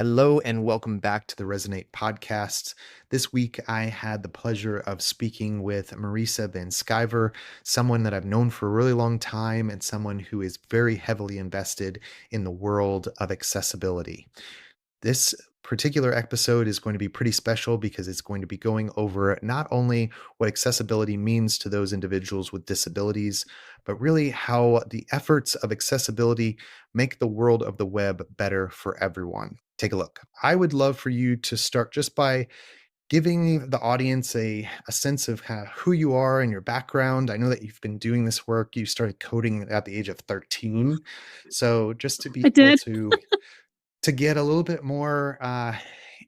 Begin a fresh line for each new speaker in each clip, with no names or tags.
Hello and welcome back to the Resonate podcast. This week, I had the pleasure of speaking with Marisa Van Skyver, someone that I've known for a really long time and someone who is very heavily invested in the world of accessibility. This particular episode is going to be pretty special because it's going to be going over not only what accessibility means to those individuals with disabilities, but really how the efforts of accessibility make the world of the web better for everyone. Take a look. I would love for you to start just by giving the audience a sense of kind of who you are and your background. I know that you've been doing this work. You started coding at the age of 13. So just to be
I
able
did.
to get a little bit more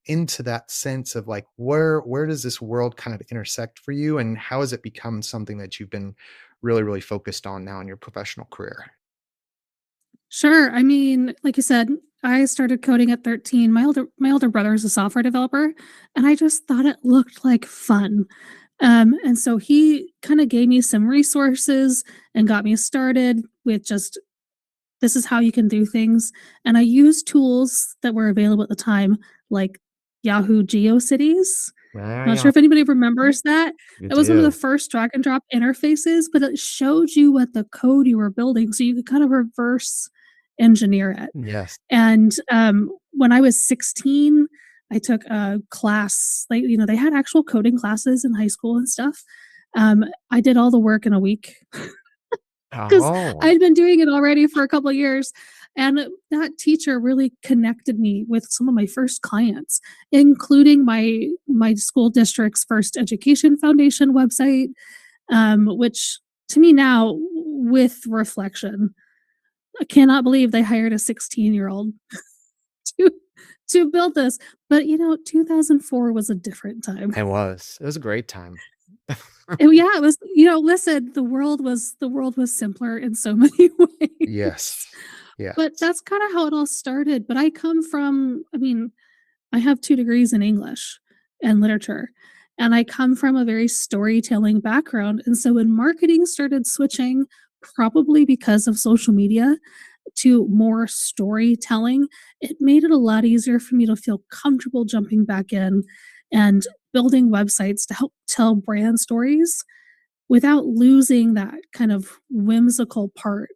into that sense of like where does this world kind of intersect for you and how has it become something that you've been really focused on now in your professional career?
Sure. I mean, like you said, I started coding at 13. My older brother is a software developer, and I just thought it looked like fun. And so he kind of gave me some resources and got me started with just this is how you can do things. And I used tools that were available at the time, like Yahoo GeoCities.
Yeah,
Not
yeah,
sure if anybody remembers that.
you
It was one of the
do.
first drag and drop interfaces, but it showed you what the code you were building, so you could kind of reverse engineer it.
Yes.
And, when I was 16, I took a class, like, they had actual coding classes in high school and stuff. I did all the work in a week. 'Cause
Oh,
I'd been doing it already for a couple of years, and that teacher really connected me with some of my first clients, including my school district's first education foundation website, which to me now, with reflection, I cannot believe they hired a 16-year-old to to build this, but, 2004 was a different time.
it was a great time.
Yeah, it was listen, the world was simpler in so many ways.
Yes.
But
Yes.
that's kinda how it all started, but I have 2 degrees in English and literature, and I come from a very storytelling background, and so when marketing started switching, probably because of social media, to more storytelling, it made it a lot easier for me to feel comfortable jumping back in and building websites to help tell brand stories without losing that kind of whimsical part.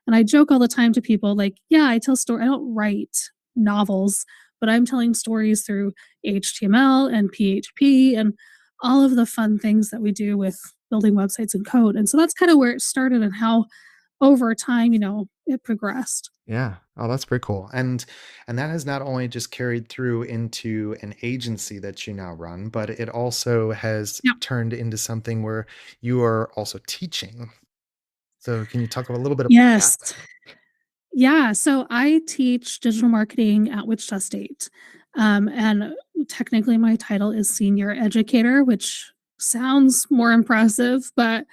And I joke all the time to people like, "Yeah, I don't write novels, but I'm telling stories through HTML and PHP and all of the fun things that we do with building websites and code." And so that's kind of where it started and how over time, it progressed.
Yeah. Oh, that's pretty cool. And that has not only just carried through into an agency that you now run, but it also has
Yeah.
turned into something where you are also teaching. So can you talk a little bit about
Yes.
that?
Yeah, so I teach digital marketing at Wichita State. And technically, my title is senior educator, which sounds more impressive, but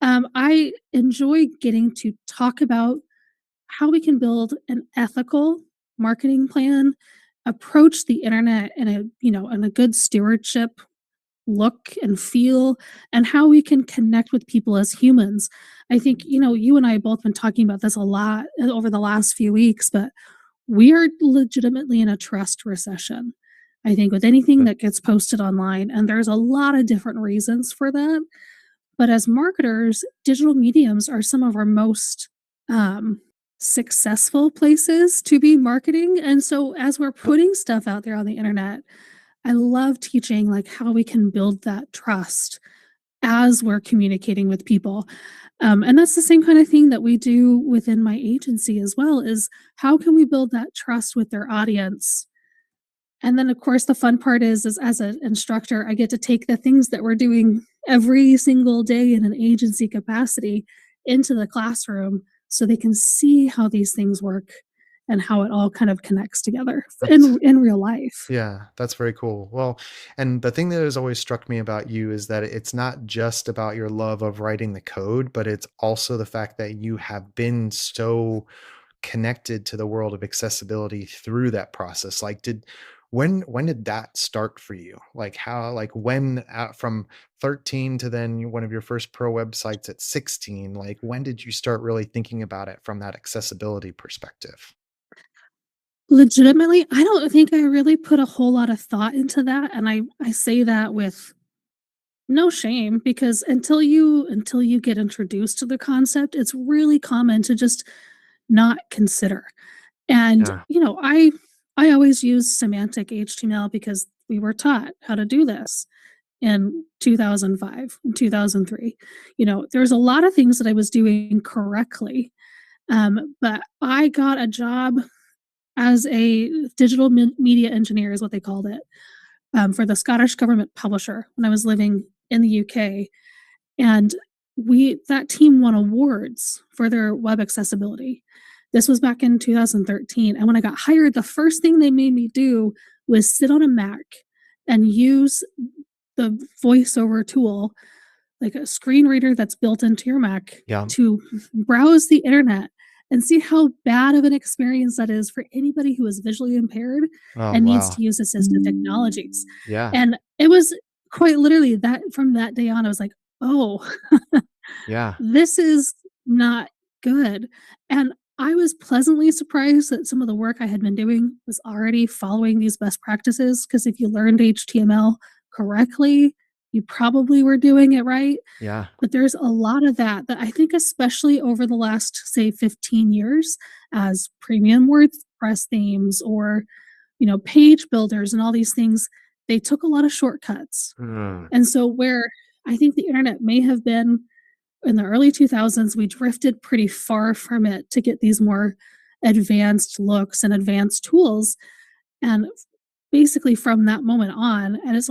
I enjoy getting to talk about how we can build an ethical marketing plan, approach the internet in a good stewardship look and feel, and how we can connect with people as humans. I think, you and I have both been talking about this a lot over the last few weeks, but we are legitimately in a trust recession. I think with anything that gets posted online, and there's a lot of different reasons for that. But as marketers, digital mediums are some of our most um, successful places to be marketing. And so as we're putting stuff out there on the internet, I love teaching like how we can build that trust as we're communicating with people. And that's the same kind of thing that we do within my agency as well is how can we build that trust with their audience? And then of course the fun part is as an instructor, I get to take the things that we're doing every single day in an agency capacity into the classroom so they can see how these things work and how it all kind of connects together
That's
in real life.
Yeah, that's very cool. Well, and the thing that has always struck me about you is that it's not just about your love of writing the code, but it's also the fact that you have been so connected to the world of accessibility through that process. Like, when did that start for you? Like, how, like, when from 13 to then one of your first pro websites at 16, like, when did you start really thinking about it from that accessibility perspective?
Legitimately, I don't think I really put a whole lot of thought into that, and I say that with no shame because until you get introduced to the concept, it's really common to just not consider. And,
Yeah.
I always use semantic HTML because we were taught how to do this in 2005, 2003. There's a lot of things that I was doing correctly, but I got a job as a digital media engineer is what they called it, for the Scottish government publisher when I was living in the UK, and we that team won awards for their web accessibility. This was back in 2013, and when I got hired, the first thing they made me do was sit on a Mac and use the voiceover tool, like a screen reader that's built into your Mac,
Yeah.
to browse the internet and see how bad of an experience that is for anybody who is visually impaired
Oh,
and needs
wow.
to use assistive technologies.
Yeah.
And it was quite literally that from that day on, I was like, "Oh,
Yeah.
this is not good." And I was pleasantly surprised that some of the work I had been doing was already following these best practices. Because if you learned HTML correctly, you probably were doing it right.
Yeah.
But there's a lot of that I think especially over the last, say, 15 years as premium WordPress themes or, page builders and all these things, they took a lot of shortcuts.
Mm.
And so where I think the internet may have been in the early 2000s, we drifted pretty far from it to get these more advanced looks and advanced tools. And basically from that moment on, and as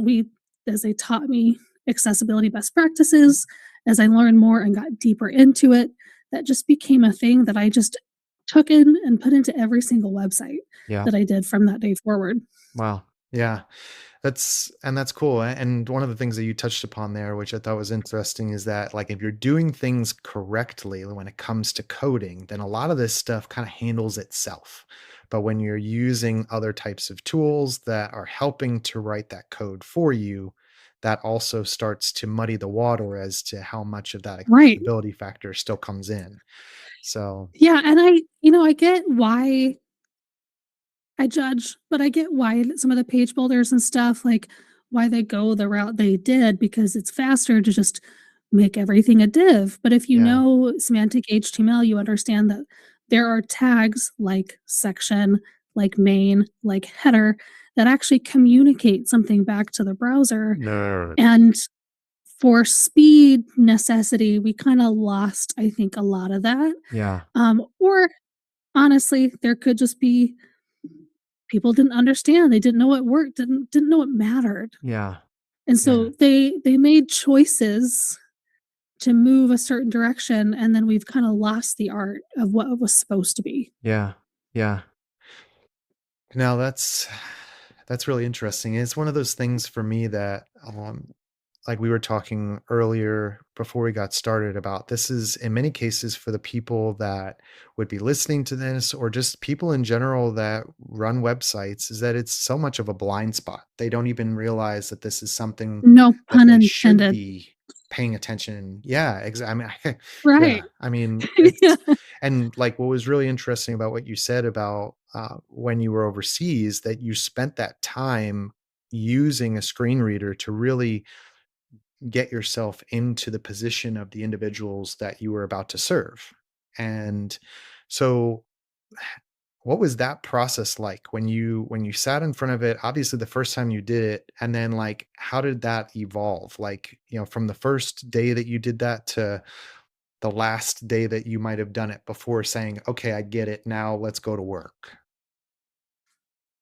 they taught me accessibility best practices, as I learned more and got deeper into it, that just became a thing that I just took in and put into every single website
Yeah.
that I did from that day forward.
Wow.
Yeah. That's cool, and one of the things that you touched upon there, which I thought was interesting, is that, like, if you're doing things correctly when it comes to coding, then a lot of this stuff kinda handles itself. But when you're using other types of tools that are helping to write that code for you, that also starts to muddy the water as to how much of that
Right.
accessibility factor still comes in. So,
Yeah, and I get why I judge, but I get why some of the page builders and stuff, like, why they go the route they did because it's faster to just make everything a div. But if you
yeah.
know semantic HTML, you understand that there are tags like section, like main, like header that actually communicate something back to the browser.
Nerd.
And for speed necessity, we kind of lost, I think, a lot of that.
Yeah.
Or honestly, there could just be people didn't understand, they didn't know it worked, didn't know it mattered.
Yeah.
And
Yeah.
so they made choices to move a certain direction, and then we've kinda lost the art of what it was supposed to be.
Yeah. Yeah.
Now that's really interesting. It's one of those things for me that, like we were talking earlier before we got started about, this is in many cases for the people that would be listening to this or just people in general that run websites, is that it's so much of a blind spot. They don't even realize that this is something
No
that
pun
they should
intended.
be paying attention. Yeah, I mean, yeah,
Right.
I mean,
Yeah.
it's, and like what was really interesting about what you said about when you were overseas, that you spent that time using a screen reader to really get yourself into the position of the individuals that you were about to serve. And so what was that process like when you sat in front of it? Obviously the first time you did it, and then like how did that evolve? Like, from the first day that you did that to the last day that you might have done it before saying, "Okay, I get it. Now let's go to work."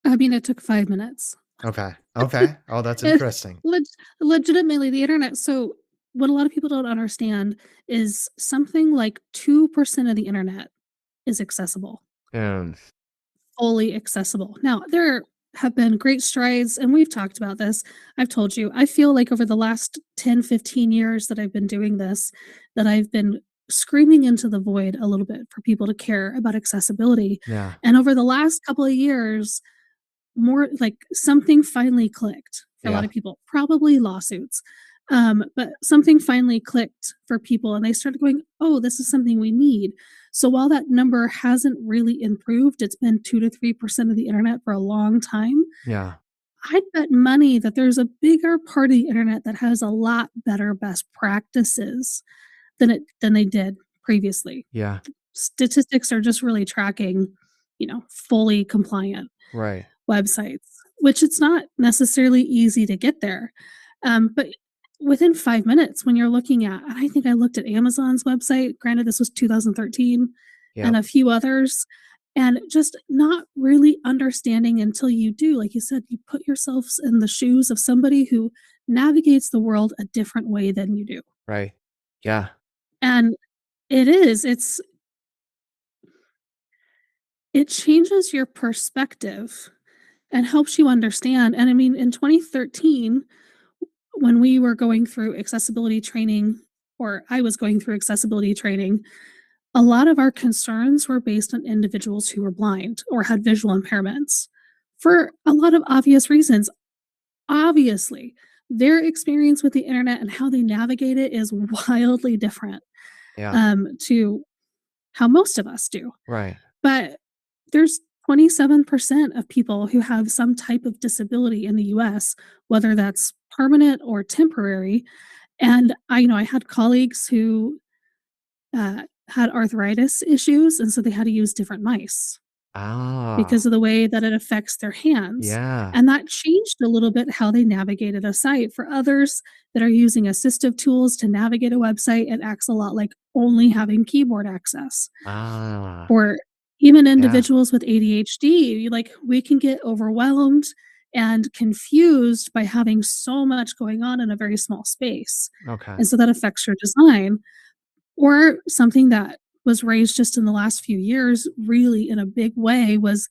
I mean, it took 5 minutes.
Okay. Okay. Oh, that's
It
interesting.
leg legitimately, the internet so what a lot of people don't understand is something like 2% of the internet is accessible.
And
Fully accessible. Now, there have been great strides, and we've talked about this. I've told you, I feel like over the last 10, 15 years that I've been doing this, that I've been screaming into the void a little bit for people to care about accessibility.
yeah.
And over the last couple of years, more like something finally clicked for a lot
Yeah.
of people, probably lawsuits. But something finally clicked for people and they started going, "Oh, this is something we need." So while that number hasn't really improved, it's been 2 to 3% of the internet for a long time.
Yeah.
I'd bet money that there's a bigger part of the internet that has a lot better best practices than they did previously.
Yeah.
Statistics are just really tracking, fully compliant
Right.
websites, which it's not necessarily easy to get there. But within 5 minutes when you're looking at, and I think I looked at Amazon's website, granted this was 2013, and
Yep.
a few others, and just not really understanding until you do, like you said, you put yourselves in the shoes of somebody who navigates the world a different way than you do.
Right. Yeah.
And it changes your perspective and helps you understand. And I mean, in 2013, when we were going through accessibility training, or I was going through accessibility training, a lot of our concerns were based on individuals who were blind or had visual impairments for a lot of obvious reasons. Obviously, their experience with the internet and how they navigate it is wildly different
Yeah.
to how most of us do.
Right.
But there's 27% of people who have some type of disability in the US, whether that's permanent or temporary. And I had colleagues who had arthritis issues, and so they had to use different mice because
Ah.
of the way that it affects their hands.
Yeah.
And that changed a little bit how they navigated a site. For others that are using assistive tools to navigate a website, it acts a lot like only having keyboard access.
Ah.
Or even
Yeah.
individuals with ADHD, like, we can get overwhelmed and confused by having so much going on in a very small space,
Okay.
and so that affects your design. Or something that was raised just in the last few years, really in a big way, was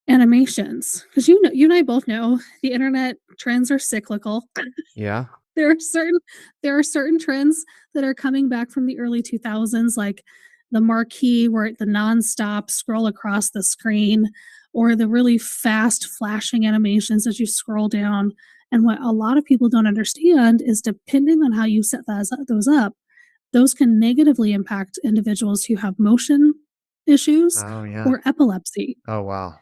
animations. Because you and I both know the internet trends are cyclical.
Yeah.
There are certain trends that are coming back from the early 2000s, like the marquee where the nonstop scroll across the screen, or the really fast flashing animations as you scroll down. And what a lot of people don't understand is, depending on how you set those up, those can negatively impact individuals who have motion issues
Oh, yeah.
or epilepsy.
Oh, wow.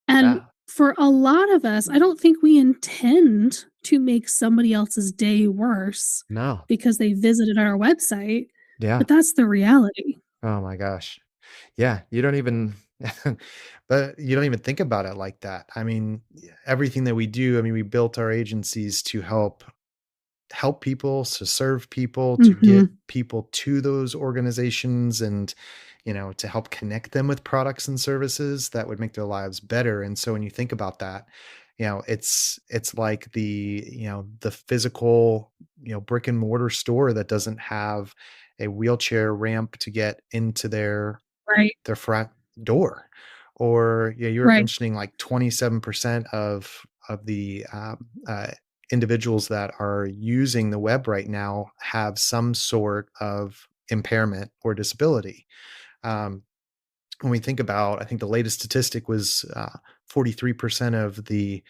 And
Yeah.
for a lot of us, I don't think we intend to make somebody else's day worse
No.
because they visited our website,
Yeah.
but that's the reality.
Oh my gosh. Yeah, you don't even but you don't even think about it like that. I mean, everything that we do, I mean, we built our agencies to help people, to serve people, to get
Mhm.
people to those organizations and, to help connect them with products and services that would make their lives better. And so when you think about that, it's like the physical, brick and mortar store that doesn't have a wheelchair ramp to get into
Right,
their front door. Or yeah, you were
right.
mentioning like 27% of the individuals that are using the web right now have some sort of impairment or disability. Um, when we think about, I think the latest statistic was 43% of the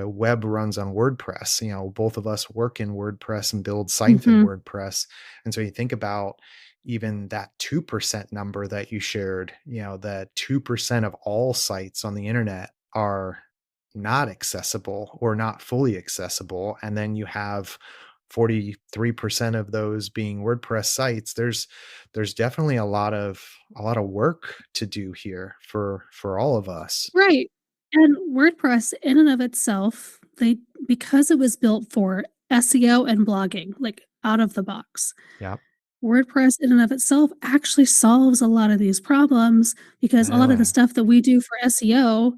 web runs on WordPress. Both of us work in WordPress and build sites in
Mhm.
WordPress. And so you think about even that 2% number that you shared, that 2% of all sites on the internet are not accessible or not fully accessible. And then you have 43% of those being WordPress sites. There's definitely a lot of work to do here for all of us.
Right. And WordPress in and of itself, they because it was built for SEO and blogging, like, out of the box,
Yeah.
WordPress in and of itself actually solves a lot of these problems, because a lot of the
Really?
stuff that we do for SEO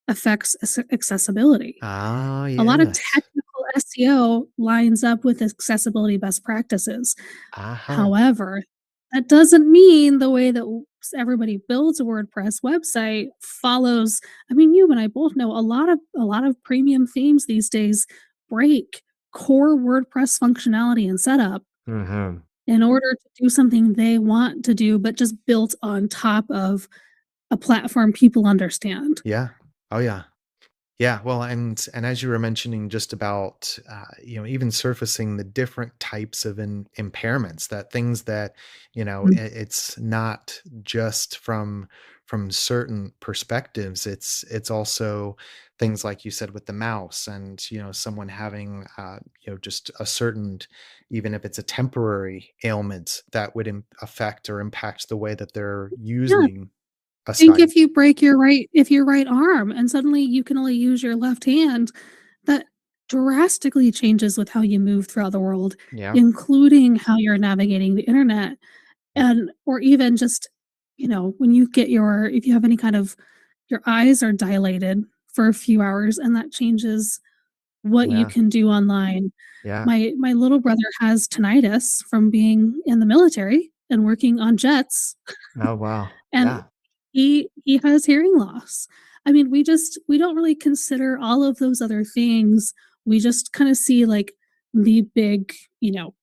affects accessibility.
Ah,
A lot of
yes.
technical SEO lines up with accessibility best practices.
Uh-huh.
However, that doesn't mean the way that everybody builds a WordPress website follows. I mean, you and I both know a lot of premium themes these days break core WordPress functionality and setup
Mhm.
in order to do something they want to do, but just built on top of a platform people understand.
Yeah. Oh, yeah. Yeah, well, and as you were mentioning just about, even surfacing the different types of impairments, that things that,
Mm.
it's not just from certain perspectives. It's also things like you said with the mouse, and someone having, just a certain, even if it's a temporary ailment that would affect or impact the way that they're
Yeah,
using a
think
site.
if you break your right arm and suddenly you can only use your left hand, that drastically changes with how you move throughout the world,
Yeah.
including how you're navigating the internet.
Yeah.
And or even just, when you get if you have any kind of your eyes are dilated for a few hours and that changes what you
Yeah.
can do online.
Yeah.
My little brother has tinnitus from being in the military and working on jets,
Oh, wow.
and
Yeah.
he has hearing loss. I mean, we don't really consider all of those other things. We just kinda see, like, the big,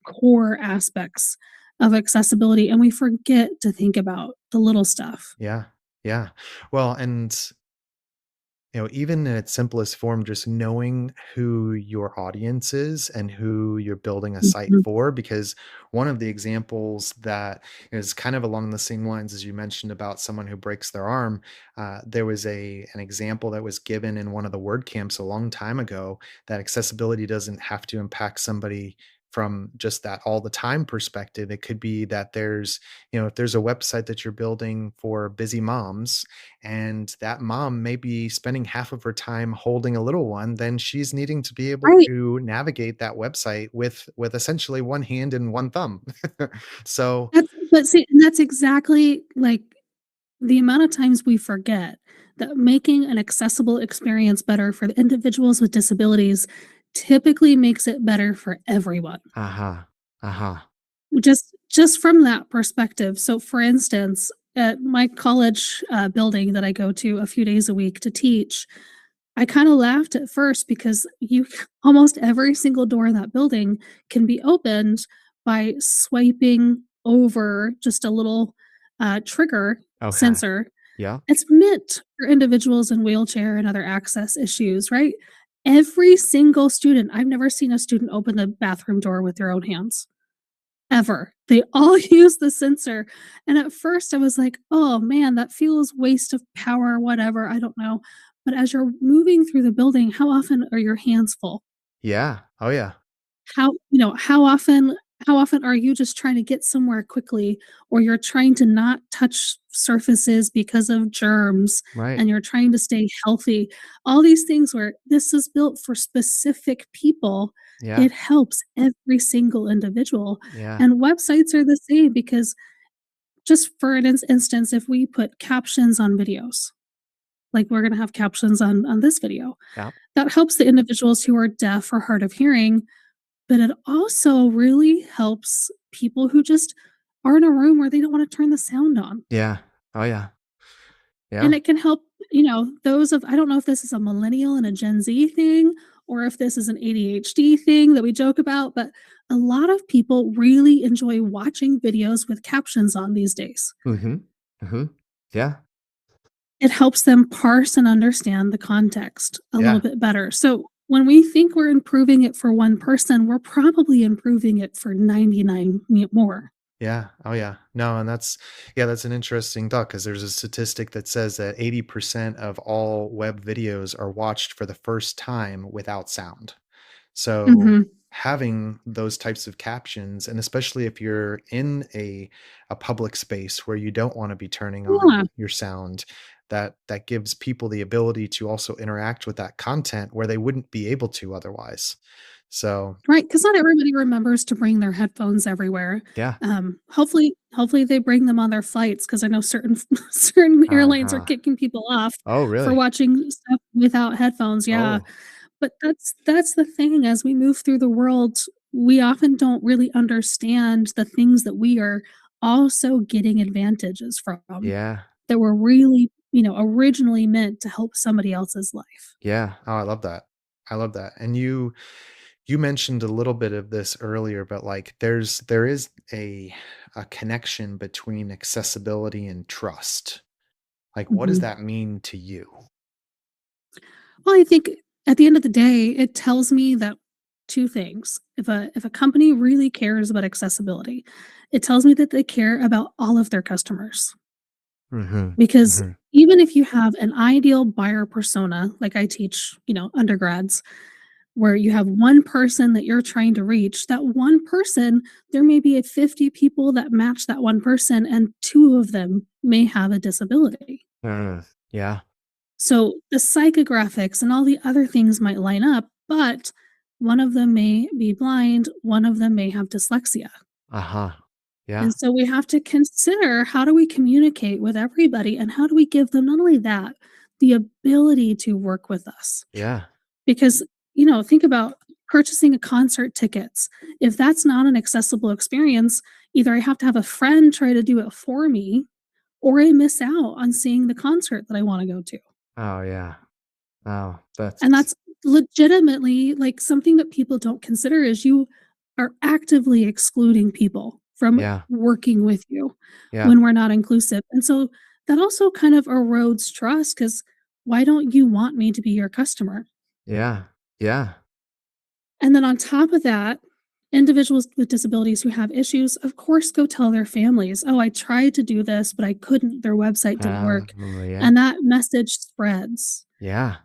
core aspects of accessibility, and we forget to think about the little stuff.
Yeah. Yeah. Well, and even in its simplest form, just knowing who your audience is and who you're building a site
Mhm.
for. Because one of the examples that is kind of along the same lines as you mentioned about someone who breaks their arm, there was an example that was given in one of the word camps a long time ago, that accessibility doesn't have to impact somebody from just that all the time perspective. It could be that there's, if there's a website that you're building for busy moms, and that mom may be spending half of her time holding a little one, then she's needing to be able
Right.
to navigate that website with essentially one hand and one thumb. So,
But see, and that's exactly, like, the amount of times we forget that making an accessible experience better for the individuals with disabilities typically makes it better for everyone.
uh-huh, uh-huh.
Just from that perspective. So, for instance, at my college, building that I go to a few days a week to teach, I kinda laughed at first because you almost every single door in that building can be opened by swiping over just a little, trigger
Okay.
sensor.
Yeah.
It's meant for individuals in wheelchair and other access issues, right? Every single student I've never seen a student open the bathroom door with their own hands, ever. They all use the sensor, and at first I was like, "Oh, man, that feels waste of power," whatever, I don't know. But as you're moving through the building, how often are your hands full?
Yeah. Oh, yeah.
How often are you just trying to get somewhere quickly, or you're trying to not touch surfaces because of germs,
Right.
and you're trying to stay healthy? All these things where this is built for specific people,
Yeah.
it helps every single individual,
Yeah.
and websites are the same because just for an instance, if we put captions on videos, like we're gonna have captions on this video,
Yeah.
that helps the individuals who are deaf or hard of hearing, but it also really helps people who just are in a room where they don't wanna turn the sound on.
Yeah. Oh, yeah. Yeah.
And it can help, those of I don't know if this is a millennial and a Gen Z thing or if this is an ADHD thing that we joke about, but a lot of people really enjoy watching videos with captions on these days.
Mhm. Mhm. Yeah.
It helps them parse and understand the context a little
Yeah.
bit better. So when we think we're improving it for one person, we're probably improving it for 99 more.
Yeah. Oh, yeah. No, and that's an interesting thought, because there's a statistic that says that 80% of all web videos are watched for the first time without sound. So
Mhm.
having those types of captions, and especially if you're in a public space where you don't want to be turning on
Yeah.
your sound, that gives people the ability to also interact with that content where they wouldn't be able to otherwise. So,
Right, because not everybody remembers to bring their headphones everywhere.
yeah.
Hopefully they bring them on their flights because I know certain certain airlines are
Uh-huh.
kicking people off
Oh,
for
really?
watching stuff without headphones, yeah.
Oh.
But that's the thing, as we move through the world, we often don't really understand the things that we are also getting advantages from,
Yeah.
that were really, originally meant to help somebody else's life.
Yeah. Oh, I love that. I love that. And you mentioned a little bit of this earlier, but like there is a connection between accessibility and trust. Like, what does
Mhm.
that mean to you?
Well, I think at the end of the day, it tells me that 2 things. If a company really cares about accessibility, it tells me that they care about all of their customers.
Mhm,
Because
mhm.
even if you have an ideal buyer persona, like I teach, undergrads, where you have one person that you're trying to reach, that one person, there may be 50 people that match that one person, and 2 of them may have a disability.
Yeah,
So the psychographics and all the other things might line up, but one of them may be blind, one of them may have dyslexia.
uh-huh. Yeah,
And so we have to consider, how do we communicate with everybody and how do we give them not only that, the ability to work with us?
yeah,
Because, think about purchasing a concert tickets. If that's not an accessible experience, either I have to have a friend try to do it for me or I miss out on seeing the concert that I want to go to.
oh, yeah. Oh,
And
that's
that's legitimately, like, something that people don't consider is you are actively excluding people from
yeah,
working with you
yeah,
when we're not inclusive. And so that also kind of erodes trust, because why don't you want me to be your customer?
yeah, yeah,
And then on top of that, individuals with disabilities who have issues, of course, go tell their families, "Oh, I tried to do this, but I couldn't. Their website didn't work."
yeah,
And that message spreads.
yeah,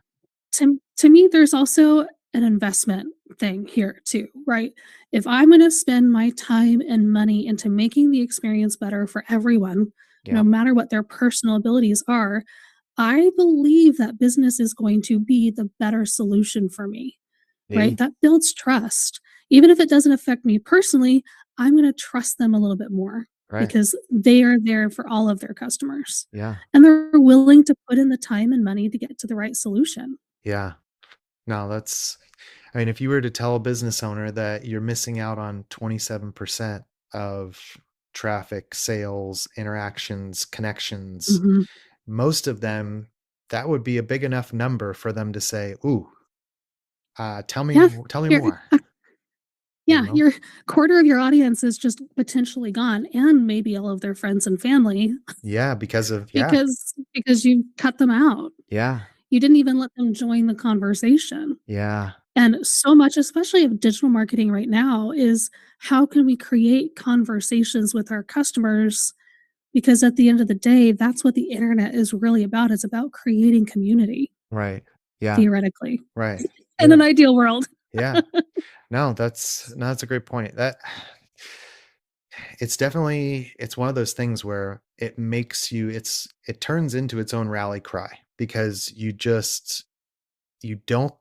To me, there's also an investment thing here too, right? If I'm going to spend my time and money into making the experience better for everyone, no
yep,
matter what their personal abilities are, I believe that business is going to be the better solution for me, right?
see?
That builds trust. Even if it doesn't affect me personally, I'm going to trust them a little bit more
Right,
because they are there for all of their customers
yeah,
and they're willing to put in the time and money to get to the right solution.
yeah. No, that's I mean, if you were to tell a business owner that you're missing out on 27% of traffic, sales, interactions, connections,
Mhm.
most of them, that would be a big enough number for them to say, "Ooh,
Yeah,
tell me
your
more," you
yeah,
know?
your quarter of your audience is just potentially gone, and maybe all of their friends and family
Yeah, because of yeah,
because you cut them out.
yeah,
You didn't even let them join the conversation.
yeah,
And so much, especially of digital marketing right now, is how can we create conversations with our customers? Because at the end of the day, that's what the internet is really about. It's about creating community,
right. Yeah,
theoretically,
right.
in
Yeah,
an ideal world.
yeah. No, that's a great point. That it's definitely it's one of those things where it makes you it turns into its own rally cry because you don't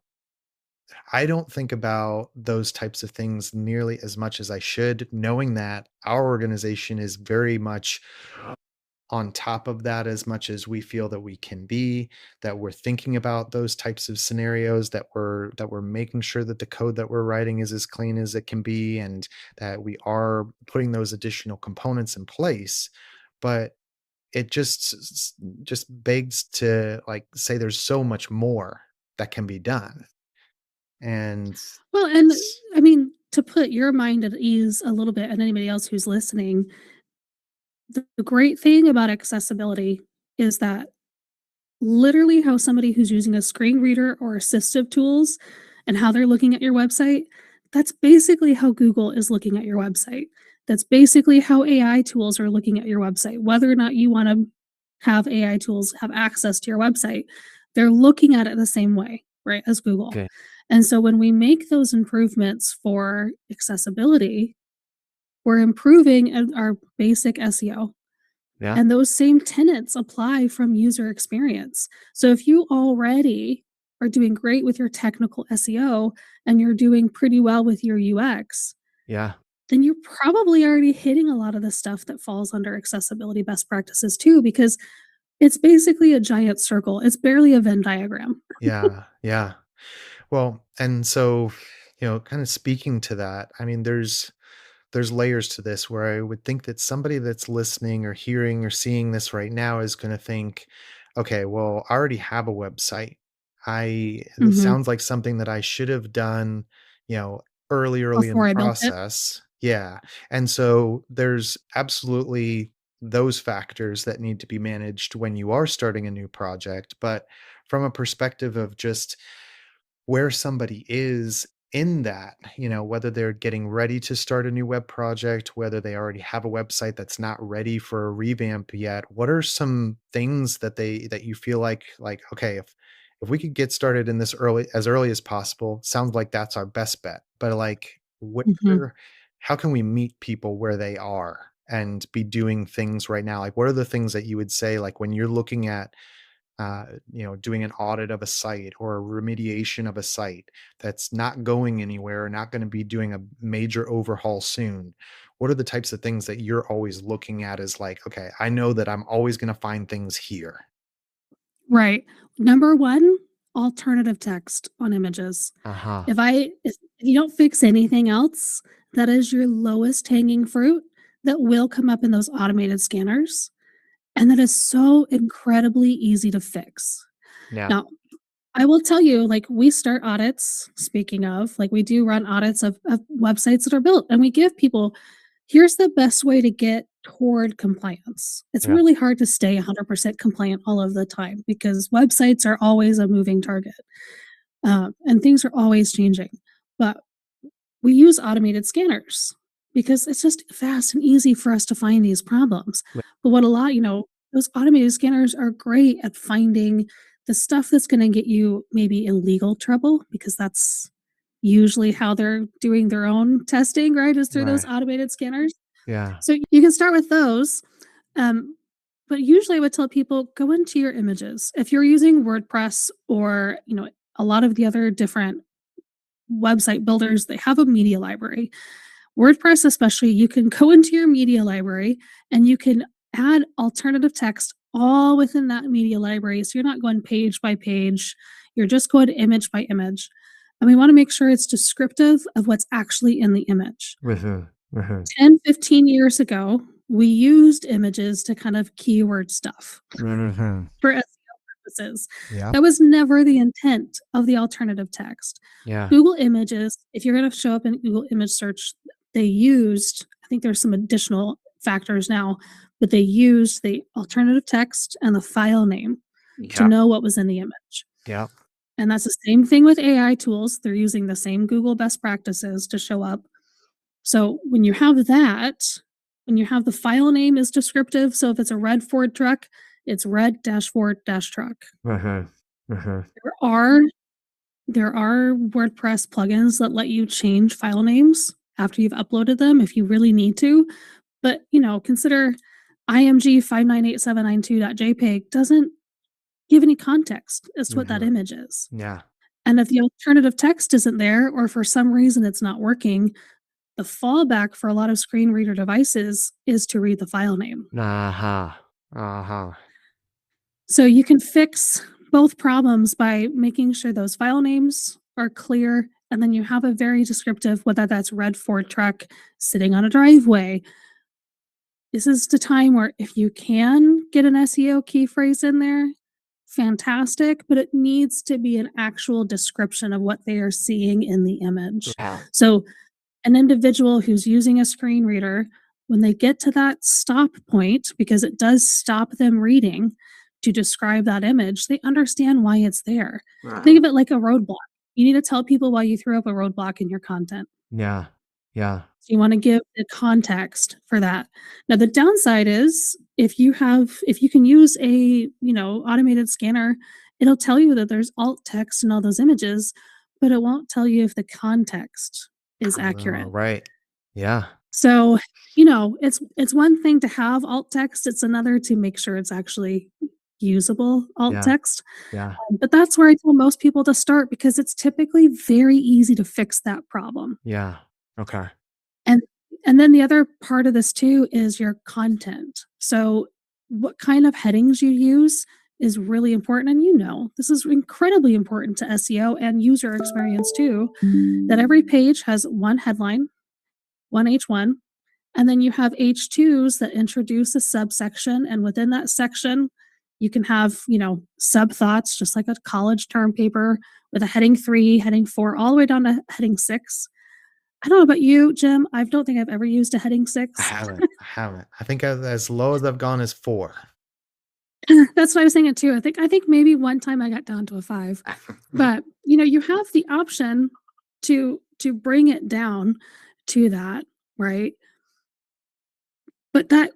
I don't think about those types of things nearly as much as I should, knowing that our organization is very much on top of that as much as we feel that we can be, that we're thinking about those types of scenarios, that we're making sure that the code that we're writing is as clean as it can be, and that we are putting those additional components in place. But it just begs to like say there's so much more that can be done. And
Well, and
it's
I mean, to put your mind at ease a little bit and anybody else who's listening, the great thing about accessibility is that literally how somebody who's using a screen reader or assistive tools and how they're looking at your website, that's basically how Google is looking at your website. That's basically how AI tools are looking at your website. Whether or not you want to have AI tools have access to your website, they're looking at it the same way, right, as Google.
okay.
And so when we make those improvements for accessibility, we're improving our basic SEO.
Yeah,
And those same tenets apply from user experience. So if you already are doing great with your technical SEO and you're doing pretty well with your UX,
yeah.
then you're probably already hitting a lot of the stuff that falls under accessibility best practices too, because it's basically a giant circle. It's barely a Venn diagram.
Yeah, yeah. Well, and so, kind of speaking to that, I mean, there's layers to this where I would think that somebody that's listening or hearing or seeing this right now is going to think, okay, well, I already have a website. This
Mhm.
sounds like something that I should have done, you know, early in the
Before I built it.
process. Yeah. And so there's absolutely those factors that need to be managed when you are starting a new project. But from a perspective of just where somebody is in that, whether they're getting ready to start a new web project, whether they already have a website that's not ready for a revamp yet. What are some things that you feel like, okay, if we could get started in this early as possible, sounds like that's our best bet. But like
Mhm.
where how can we meet people where they are and be doing things right now? Like what are the things that you would say like when you're looking at doing an audit of a site or a remediation of a site that's not going anywhere, not going to be doing a major overhaul soon. What are the types of things that you're always looking at as like, okay, I know that I'm always going to find things here?
Right. Number 1, alternative text on images.
Uh-huh.
If you don't fix anything else, that is your lowest hanging fruit that will come up in those automated scanners, and that is so incredibly easy to fix.
Yeah.
Now, I will tell you, like, we start audits, speaking of, like, we do run audits of websites that are built, and we give people, here's the best way to get toward compliance. It's
Yeah.
really hard to stay 100% compliant all of the time because websites are always a moving target, and things are always changing. But we use automated scanners because it's just fast and easy for us to find these problems.
Right.
But those automated scanners are great at finding the stuff that's going to get you maybe in legal trouble because that's usually how they're doing their own testing, right? Is through those
Right.
automated scanners.
Yeah.
So you can start with those. Um, but usually I would tell people go into your images. If you're using WordPress or, a lot of the other different website builders, they have a media library. WordPress, especially, you can go into your media library and you can add alternative text all within that media library. So you're not going page by page, you're just going image by image. And we want to make sure it's descriptive of what's actually in the image.
Mhm. Mhm.
10, 15 years ago, we used images to kind of keyword stuff
Mhm.
for SEO purposes.
Yeah.
That was never the intent of the alternative text.
Yeah.
Google Images, if you're gonna show up in Google image search, they used, I think there's some additional factors now, but they used the alternative text and the file name to
Yeah.
know what was in the image.
Yeah.
And that's the same thing with AI tools. They're using the same Google best practices to show up. So when you have that, when you have the file name is descriptive, so if it's a red Ford truck, it's red dash Ford dash truck.
Mhm. Mhm.
There are there are WordPress plugins that let you change file names after you've uploaded them if you really need to, but, consider img598.792.jpg doesn't give any context as to what that
Mhm.
image is.
Yeah.
And if the alternative text isn't there or for some reason it's not working, the fallback for a lot of screen reader devices is to read the file name.
Uh-huh. Uh-huh.
So you can fix both problems by making sure those file names are clear, and then you have a very descriptive, whether that's red Ford truck sitting on a driveway. This is the time where if you can get an SEO key phrase in there, fantastic, but it needs to be an actual description of what they are seeing in the image.
Yeah.
So an individual who's using a screen reader, when they get to that stop point, because it does stop them reading to describe that image, they understand why it's there. Think
Uh-huh.
of it like a roadblock. You need to tell people why you threw up a roadblock in your content.
Yeah. Yeah.
So you want to give the context for that. Now the downside is if you can use a, automated scanner, it'll tell you that there's alt text in all those images, but it won't tell you if the context is accurate.
Right. Yeah.
So, it's one thing to have alt text, it's another to make sure it's actually usable alt
Yeah.
text.
Yeah.
But that's where I tell most people to start because it's typically very easy to fix that problem.
Yeah. Okay.
And and then the other part of this too is your content. So, what kind of headings you use is really important, and this is incredibly important to SEO and user experience too, that every page has one headline, one H1, and then you have H2s that introduce a subsection. And within that section, you can have, sub thoughts, just like a college term paper with a heading 3, heading 4, all the way down to heading 6. I don't know about you, Jim. I don't think I've ever used a heading
I
6.
haven't. I haven't. I think as low as I've gone is 4.
That's what I was thinking too. I think maybe one time I got down to a 5, but, you have the option to bring it down to that, right? But that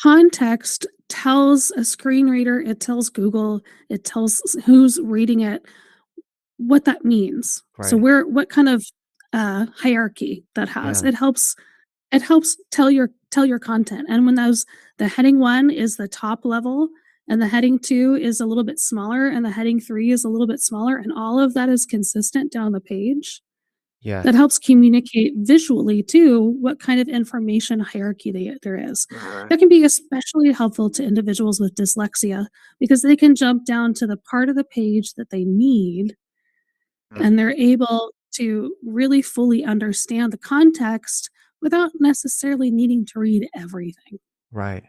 context tells a screen reader, it tells Google, it tells who's reading it what that means. So
Right.
what kind of, hierarchy that has.
Yeah.
It helps tell your content, and when those the heading 1 is the top level, and the heading 2 is a little bit smaller, and the heading 3 is a little bit smaller, and all of that is consistent down the page, that
Yes.
helps communicate visually too what kind of information hierarchy there is.
Uh-huh.
That can be especially helpful to individuals with dyslexia because they can jump down to the part of the page that they need
Mm.
and they're able to really fully understand the context without necessarily needing to read everything.
Right.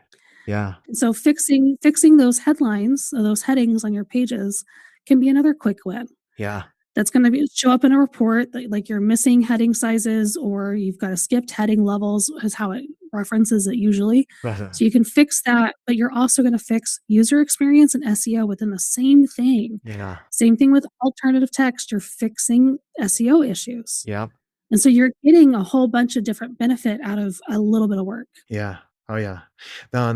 Yeah.
And so fixing those headlines or those headings on your pages can be another quick win.
Yeah.
That's gonna be show up in a report that, like, you're missing heading sizes or you've got a skipped heading levels is how it references it usually.
Uh-huh.
So you can fix that, but you're also gonna fix user experience and SEO within the same thing.
Yeah.
Same thing with alternative text, you're fixing SEO issues.
Yep.
And so you're getting a whole bunch of different benefit out of a little bit of work.
Yeah. Oh, yeah. No,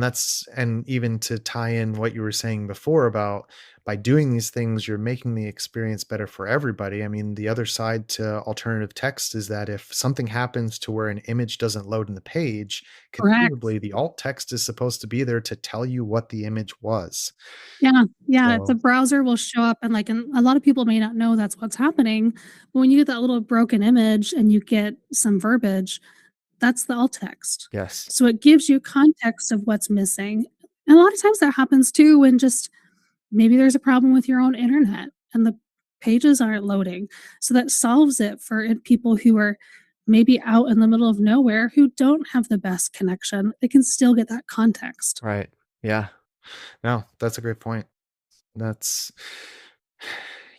and even to tie in what you were saying before about by doing these things, you're making the experience better for everybody. I mean, the other side to alternative text is that if something happens to where an image doesn't load in the page,
Correct.
conceivably the alt text is supposed to be there to tell you what the image was.
Yeah, yeah, the
So,
browser will show up and a lot of people may not know that's what's happening, but when you get that little broken image and you get some verbiage, that's the alt text.
yes.
So it gives you context of what's missing. And a lot of times that happens too when just maybe there's a problem with your own internet and the pages aren't loading. So that solves it for people who are maybe out in the middle of nowhere who don't have the best connection. They can still get that context.
Right. Yeah. No, that's a great point. That's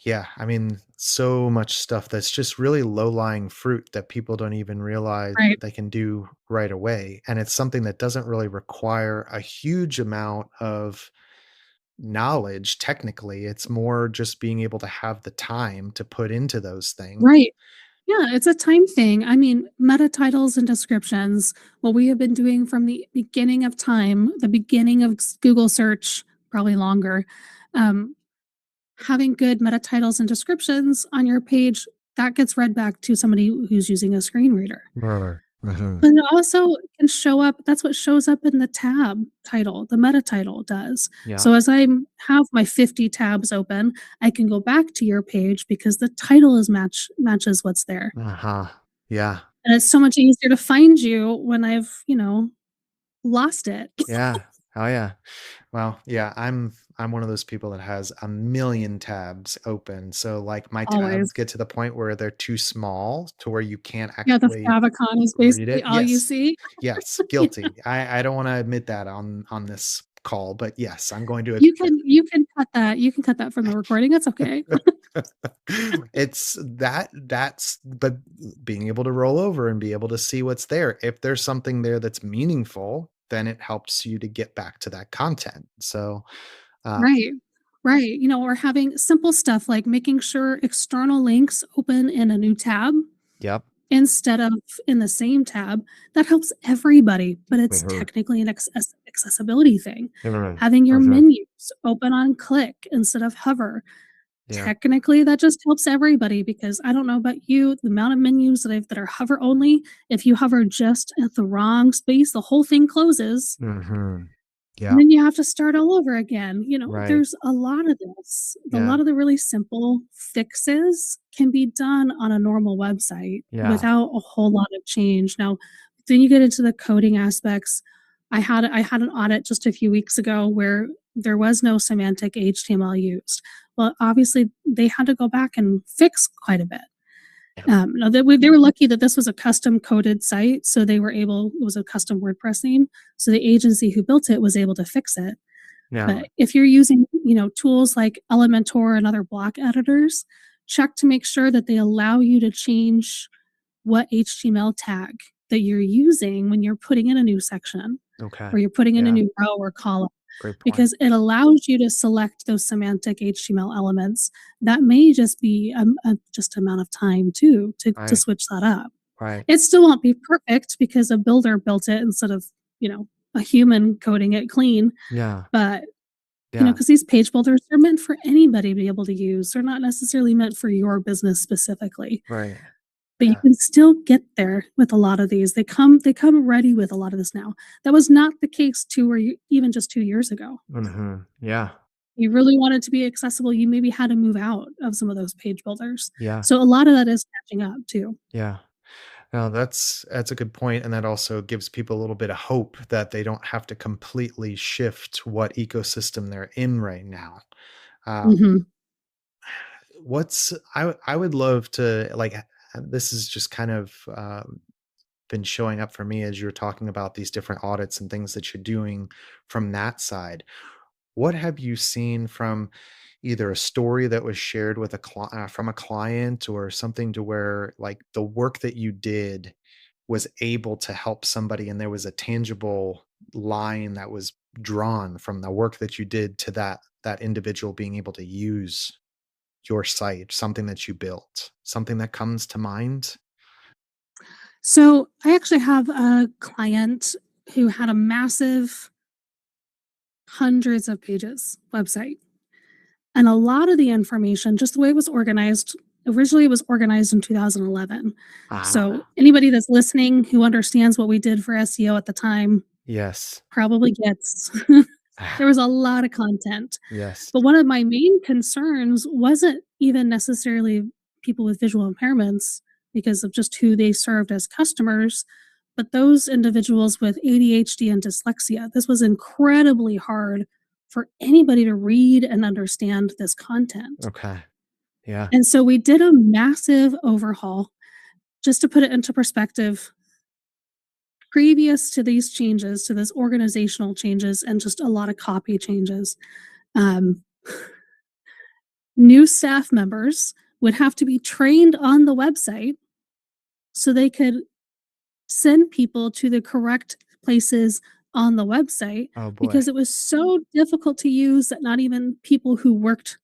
yeah, I mean, so much stuff that's just really low-lying fruit that people don't even realize
Right.
they can do right away, and it's something that doesn't really require a huge amount of knowledge technically, it's more just being able to have the time to put into those things.
Right. Yeah, it's a time thing. I mean, meta titles and descriptions, what we have been doing from the beginning of time, the beginning of Google search, probably longer, um, having good meta titles and descriptions on your page, that gets read back to somebody who's using a screen reader.
Right. Mhm.
But it also can show up that's what shows up in the tab title, the meta title does.
Yeah.
So as I have my 50 tabs open, I can go back to your page because the title is matches what's there.
Uh-huh. Yeah.
And it's so much easier to find you when I've, lost it.
Yeah. Oh, yeah. Well, yeah, I'm one of those people that has a million tabs open, so, like, my
Always.
tabs get to the point where they're too small to where you can't
Yeah, the
actually
favicon is
read
basically
it.
all you
Yes.
see.
Yes,
Yeah.
guilty. I don't wanna admit that on this call, but yes, I'm going to
You can cut that from the recording, it's okay.
It's that's but being able to roll over and be able to see what's there. If there's something there that's meaningful, then it helps you to get back to that content. So, uh,
Right. Right, or having simple stuff like making sure external links open in a new tab
yep.
instead of in the same tab, that helps everybody, but it's
Mhm.
technically an accessibility thing.
Mhm.
Having your
Mhm.
menus open on click instead of hover,
Yeah.
technically, that just helps everybody because I don't know about you, the amount of menus that are hover only, if you hover just at the wrong space, the whole thing closes,
Mhm.
and
Yeah.
then you have to start all over again.
Right.
There's a lot of this. A
Yeah.
lot of the really simple fixes can be done on a normal website
Yeah.
without a whole lot of change. Now, then you get into the coding aspects. I had an audit just a few weeks ago where there was no semantic HTML used. Well, obviously, they had to go back and fix quite a bit. No, they were lucky that this was a custom coded site, so it was a custom WordPress theme, so the agency who built it was able to fix it.
Yeah.
But if you're using, tools like Elementor and other block editors, check to make sure that they allow you to change what HTML tag that you're using when you're putting in a new section
Okay.
or you're putting in a
Yeah.
new row or column.
Great point.
because it allows you to select those semantic HTML elements. That may just be just amount of time too to
Right.
switch that up.
Right.
It still won't be perfect because a builder built it instead of, a human coding it clean,
Yeah.
but,
Yeah.
because these page builders are meant for anybody to be able to use. They're not necessarily meant for your business specifically,
Right.
but you
Yeah.
can still get there with a lot of these. They come ready with a lot of this now. That was not the case 2 or even just 2 years ago.
Yeah.
You really want it to be accessible, you maybe had to move out of some of those page builders.
Yeah.
So a lot of that is catching up too.
Yeah. No, that's a good point, and that also gives people a little bit of hope that they don't have to completely shift what ecosystem they're in right now. Uh,
Mhm.
I would love to this is just kind of been showing up for me as you're talking about these different audits and things that you're doing from that side. What have you seen from either a story that was shared with from a client or something to where like the work that you did was able to help somebody and there was a tangible line that was drawn from the work that you did to that individual being able to use your site, something that you built, something that comes to mind?
So, I actually have a client who had a massive, hundreds of pages website, and a lot of the information, just the way it was organized, originally it was organized in 2011. So,
Ah,
anybody that's listening who understands what we did for SEO at the time
yes.
probably gets there was a lot of content.
Yes.
But one of my main concerns wasn't even necessarily people with visual impairments because of just who they served as customers, but those individuals with ADHD and dyslexia. This was incredibly hard for anybody to read and understand this content.
Okay. Yeah.
And so we did a massive overhaul. Just to put it into perspective, previous to these changes, to this organizational changes and just a lot of copy changes, um, new staff members would have to be trained on the website so they could send people to the correct places on the website
Oh boy.
because it was so difficult to use that not even people who worked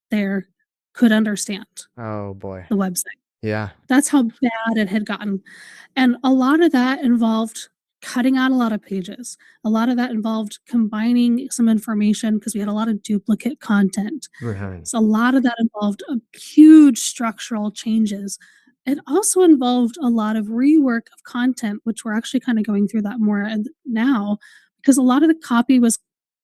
there could understand
Oh boy.
the website.
Yeah.
That's how bad it had gotten. And a lot of that involved cutting out a lot of pages. A lot of that involved combining some information because we had a lot of duplicate content.
Right.
So a lot of that involved a huge structural changes. It also involved a lot of rework of content, which we're actually kind of going through that more now because a lot of the copy was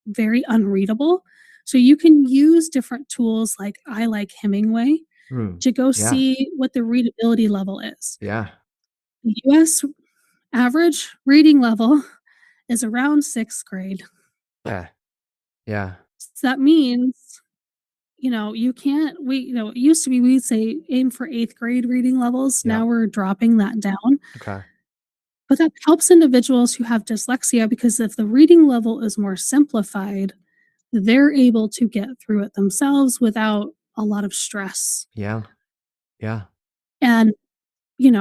very unreadable. So you can use different tools like I like Hemingway
Mm.
to go
Yeah.
see what the readability level is.
Yeah.
The US average reading level is around 6th grade.
Yeah. Yeah.
So that means, you can't it used to be we'd say aim for 8th grade reading levels.
Yeah.
Now we're dropping that down.
Okay.
But that helps individuals who have dyslexia because if the reading level is more simplified, they're able to get through it themselves without a lot of stress.
Yeah. Yeah.
And you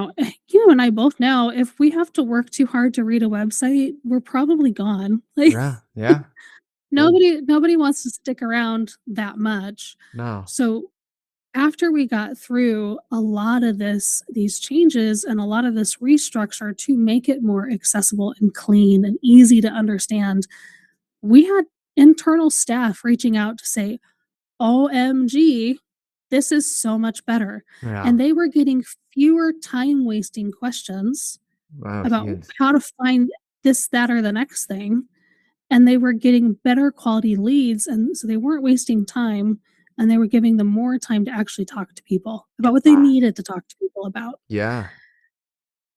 and I both know if we have to work too hard to read a website, we're probably gone. Like
Yeah. Yeah. Yeah.
nobody wants to stick around that much.
No.
So after we got through a lot of these changes and a lot of this restructure to make it more accessible and clean and easy to understand, we had internal staff reaching out to say, OMG, this is so much better.
Yeah.
And they were getting fewer time wasting questions
Wow.
about
Yes.
how to find this, that, or the next thing. And they were getting better quality leads. And so they weren't wasting time and they were giving them more time to actually talk to people about what they
Ah,
needed to talk to people about.
yeah.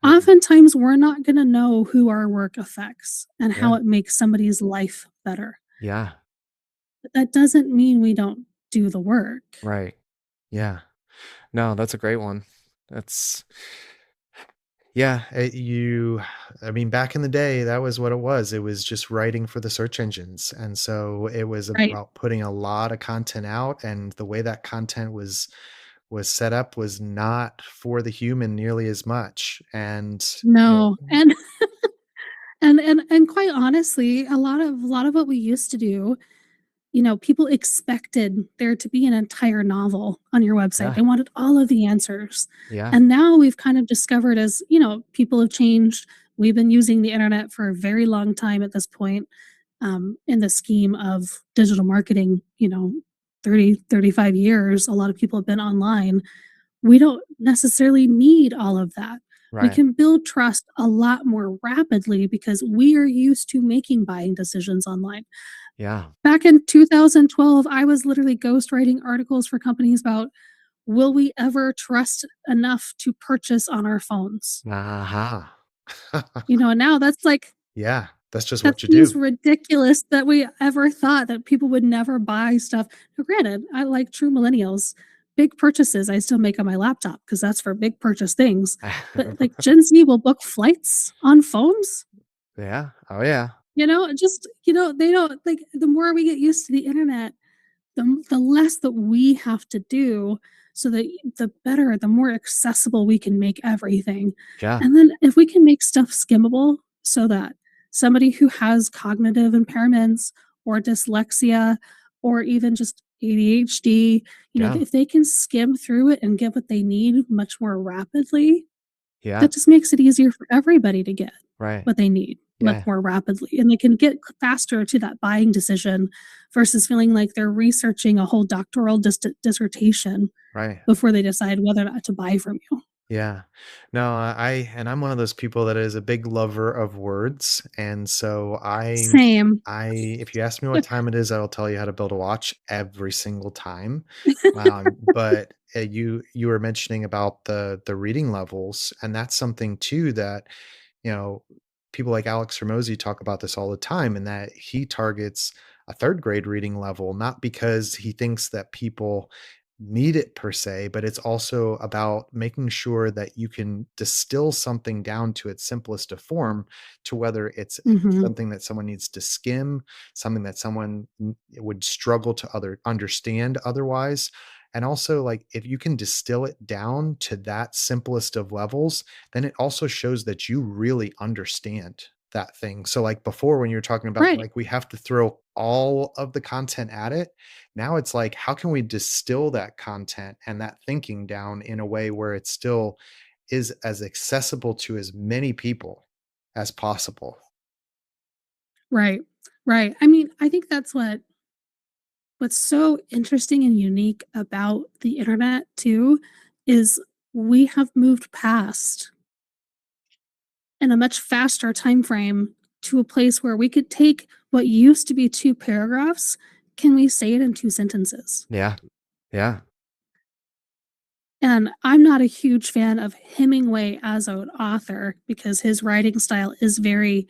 Oftentimes, we're not going to know who our work affects and
Yeah.
how it makes somebody's life better.
Yeah.
But that doesn't mean we don't do the work.
Right. Yeah. No, that's a great one. That's yeah, I mean, back in the day, that was what it was. It was just writing for the search engines. And so it was
Right.
about putting a lot of content out, and the way that content was set up was not for the human nearly as much. And, you know
No. And And quite honestly, a lot of what we used to do, people expected there to be an entire novel on your website.
Yeah,
They wanted all of the answers.
yeah,
And now we've kind of discovered as, people have changed. We've been using the internet for a very long time at this point, in the scheme of digital marketing, 30, 35 years. A lot of people have been online. We don't necessarily need all of that. We
right.
can build trust a lot more rapidly because we are used to making buying decisions online.
Yeah.
Back in 2012, I was literally ghostwriting articles for companies about, will we ever trust enough to purchase on our phones?
Aha.
And now that's like,
Yeah, that's just
that
what you
seems
do.
ridiculous that we ever thought that people would never buy stuff. Now, granted, I like true millennials. Big purchases I still make on my laptop because that's for big purchase things. But like Gen Z will book flights on phones.
Yeah. Oh, yeah.
They don't like the more we get used to the internet, the less that we have to do so that the better, the more accessible we can make everything.
Yeah,
And then if we can make stuff skimmable so that somebody who has cognitive impairments or dyslexia or even just ADHD,
yeah,
if they can skim through it and get what they need much more rapidly,
yeah,
that just makes it easier for everybody to get
right.
what they need much
Yeah,
more rapidly, and they can get faster to that buying decision versus feeling like they're researching a whole doctoral dissertation
right.
before they decide whether or not to buy from you.
Yeah. No, and I'm one of those people that is a big lover of words, and so
Same.
if you ask me what time it is, I will tell you how to build a watch every single time. But you were mentioning about the reading levels, and that's something too that you know, people like Alex Hormozy talk about this all the time, and that he targets a third grade reading level, not because he thinks that people need it per se, but it's also about making sure that you can distill something down to its simplest of form to whether it's
Mhm.
something that someone needs to skim, something that someone would struggle to other understand otherwise. And also, like, if you can distill it down to that simplest of levels, then it also shows that you really understand that thing. So, like before, when you were talking about
Right.
like we have to throw all of the content at it, now it's like, how can we distill that content and that thinking down in a way where it still is as accessible to as many people as possible?
Right. Right. I mean, I think that's what's so interesting and unique about the internet too is we have moved past in a much faster time frame to a place where we could take what used to be 2 paragraphs, can we say it in 2 sentences?
Yeah. Yeah.
And I'm not a huge fan of Hemingway as an author because his writing style is very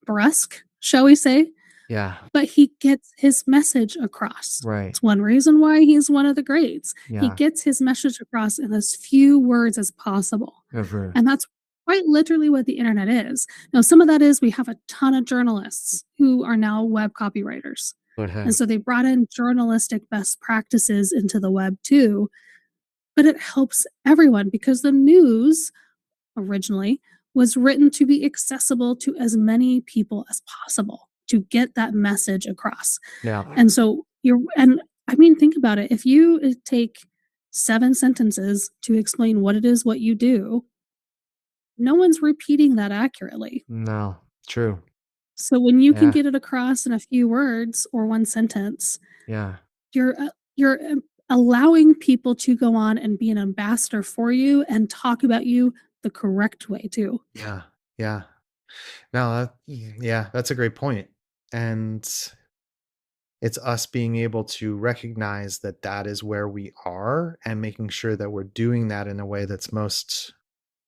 brusque, shall we say?
Yeah.
But he gets his message across.
Right.
It's one reason why he's one of the greats. He
Yeah.
gets his message across in as few words as possible.
Ever.
And that's quite literally what the internet is. Now, some of that is we have a ton of journalists who are now web copywriters.
But
And
hey.
so they brought in journalistic best practices into the web too, but it helps everyone because the news originally was written to be accessible to as many people as possible to get that message across.
Yeah.
And so and I mean, think about it. If you take 7 sentences to explain what it is, what you do, no one's repeating that accurately.
No. True.
So when you can
Yeah.
get it across in a few words or one sentence,
Yeah.
you're allowing people to go on and be an ambassador for you and talk about you the correct way too.
Yeah. Yeah. No, yeah, that's a great point. And it's us being able to recognize that that is where we are and making sure that we're doing that in a way that's most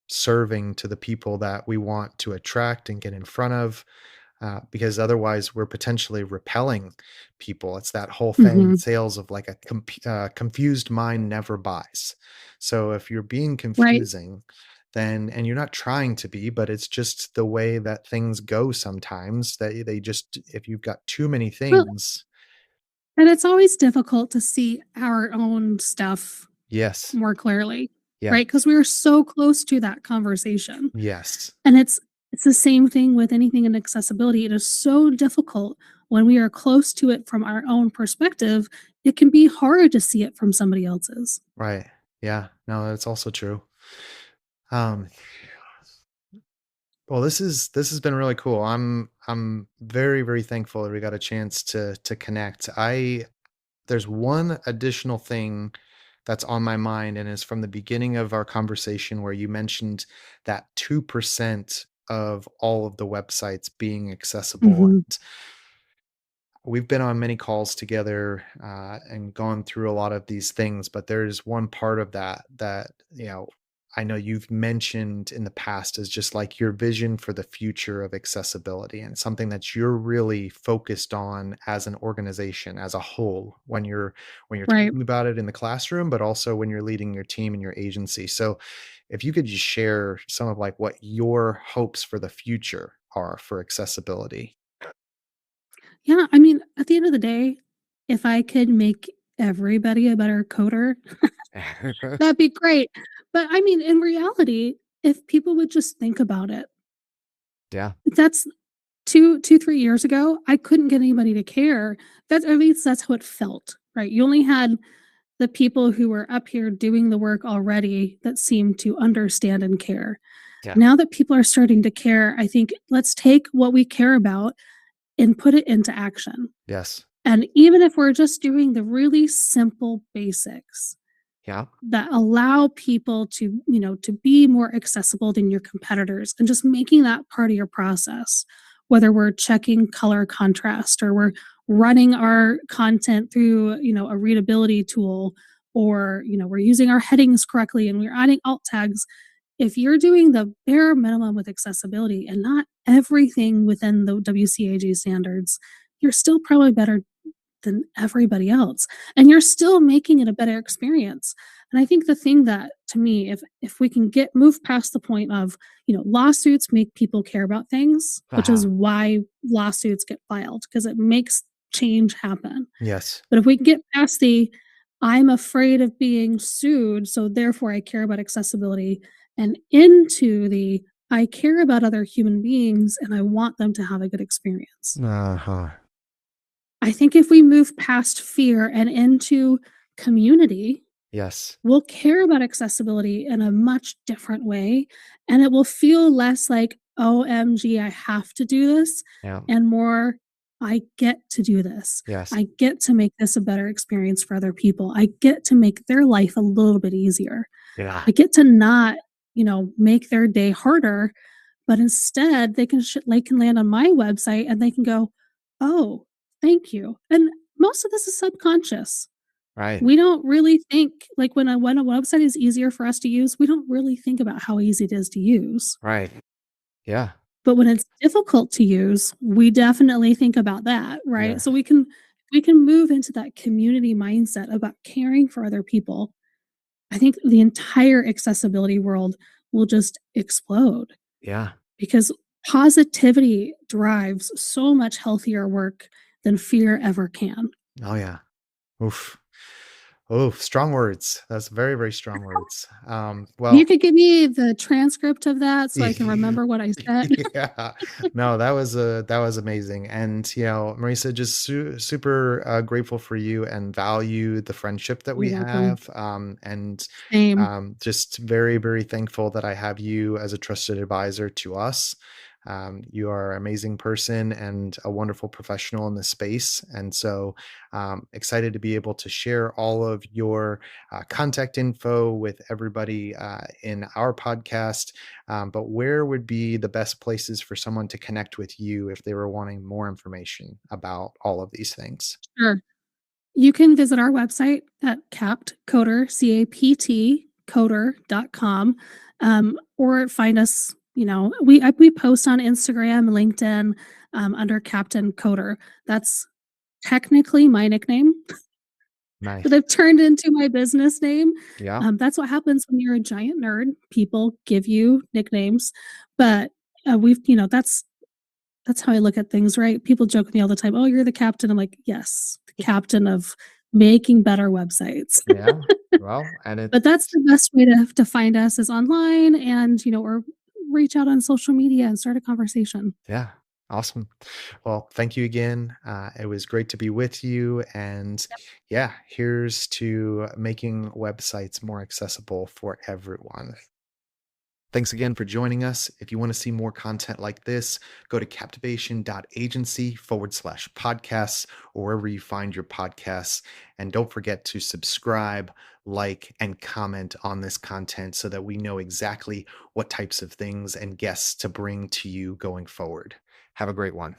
serving to the people that we want to attract and get in front of, because otherwise we're potentially repelling people. It's that whole thing in
Mhm.
sales of like a confused mind never buys. So if you're being
Right.
confusing, then and you're not trying to be, but it's just the way that things go sometimes that they just if you've got too many
Well,
things.
and it's always difficult to see our own stuff
Yes.
more clearly,
Yes.
right? Because we are so close to that conversation.
Yes.
And it's It's the same thing with anything in accessibility. It is so difficult when we are close to it from our own perspective. It can be hard to see it from somebody else's.
Right. Yeah. No, that's also true. Um, well, this has been really cool. I'm very, very thankful that we got a chance to connect. There's one additional thing that's on my mind, and it's from the beginning of our conversation where you mentioned that 2% of all of the websites being accessible.
Mhm.
We've been on many calls together, and gone through a lot of these things, but there's one part of that, I know you've mentioned in the past is just like your vision for the future of accessibility and something that you're really focused on as an organization, as a whole, when you're
Right.
talking about it in the classroom, but also when you're leading your team and your agency. So if you could just share some of like what your hopes for the future are for accessibility.
Yeah, I mean, at the end of the day, if I could make everybody a better coder, that'd be great. But I mean, in reality, if people would just think about it,
Yeah,
that's 3 years ago, I couldn't get anybody to care. That's at least that's how it felt, right? You only had the people who were up here doing the work already that seemed to understand and care.
yeah,
Now that people are starting to care, I think let's take what we care about and put it into action.
Yes.
And even if we're just doing the really simple basics
yeah,
that allow people to, to be more accessible than your competitors and just making that part of your process, whether we're checking color contrast or we're running our content through, a readability tool or, we're using our headings correctly and we're adding alt tags. If you're doing the bare minimum with accessibility and not everything within the WCAG standards, you're still probably better than everybody else, and you're still making it a better experience. And I think the thing that to me, if we can get move past the point of, lawsuits make people care about things, which is
uh-huh,
why lawsuits get filed because it makes change happen.
Yes.
But if we can get past the I'm afraid of being sued, so therefore I care about accessibility and into the I care about other human beings and I want them to have a good experience.
Uh-huh.
I think if we move past fear and into community,
Yes.
we'll care about accessibility in a much different way. And it will feel less like, OMG, I have to do this,
yeah,
and more, I get to do this.
Yes.
I get to make this a better experience for other people. I get to make their life a little bit easier.
yeah,
I get to not, make their day harder, but instead they can land on my website and they can go, "Oh, thank you." And most of this is subconscious.
right,
We don't really think like when a website is easier for us to use, we don't really think about how easy it is to use.
right, yeah,
But when it's difficult to use, we definitely think about that, right?
yeah,
So we can move into that community mindset about caring for other people. I think the entire accessibility world will just explode
yeah,
because positivity drives so much healthier work than fear ever can.
Oh, yeah. Oof. Oh, strong words. That's very, very strong words.
You
Well,
could give me the transcript of that so I can remember what I said.
yeah. No, that was amazing. And, Marisa, just super grateful for you and value the friendship that we
You're welcome.
have. And
Same.
just very, very thankful that I have you as a trusted advisor to us. You are an amazing person and a wonderful professional in this space. And so excited to be able to share all of your contact info with everybody in our podcast. But where would be the best places for someone to connect with you if they were wanting more information about all of these things?
Sure. You can visit our website at captcoder, CAPT coder.com, or find us, we post on Instagram, LinkedIn, under Captain Coder. That's technically my nickname,
Nice.
but I've turned into my business name.
yeah,
That's what happens when you're a giant nerd. People give you nicknames, but that's how I look at things, right? People joke with me all the time, "Oh, you're the captain." I'm like, "Yes, the captain of making better websites."
yeah, well, and
But that's the best way to find us is online and, or reach out on social media and start a conversation.
Yeah. Awesome.
Well, thank you again. It was great to be with you. And yeah, here's to making websites more accessible for everyone. Thanks again for joining us. If you want to see more content like this, go to captivation.agency/podcasts or wherever you find your podcasts. And don't forget to subscribe, like, and comment on this content so that we know exactly what types of things and guests to bring to you going forward.
Have a great one.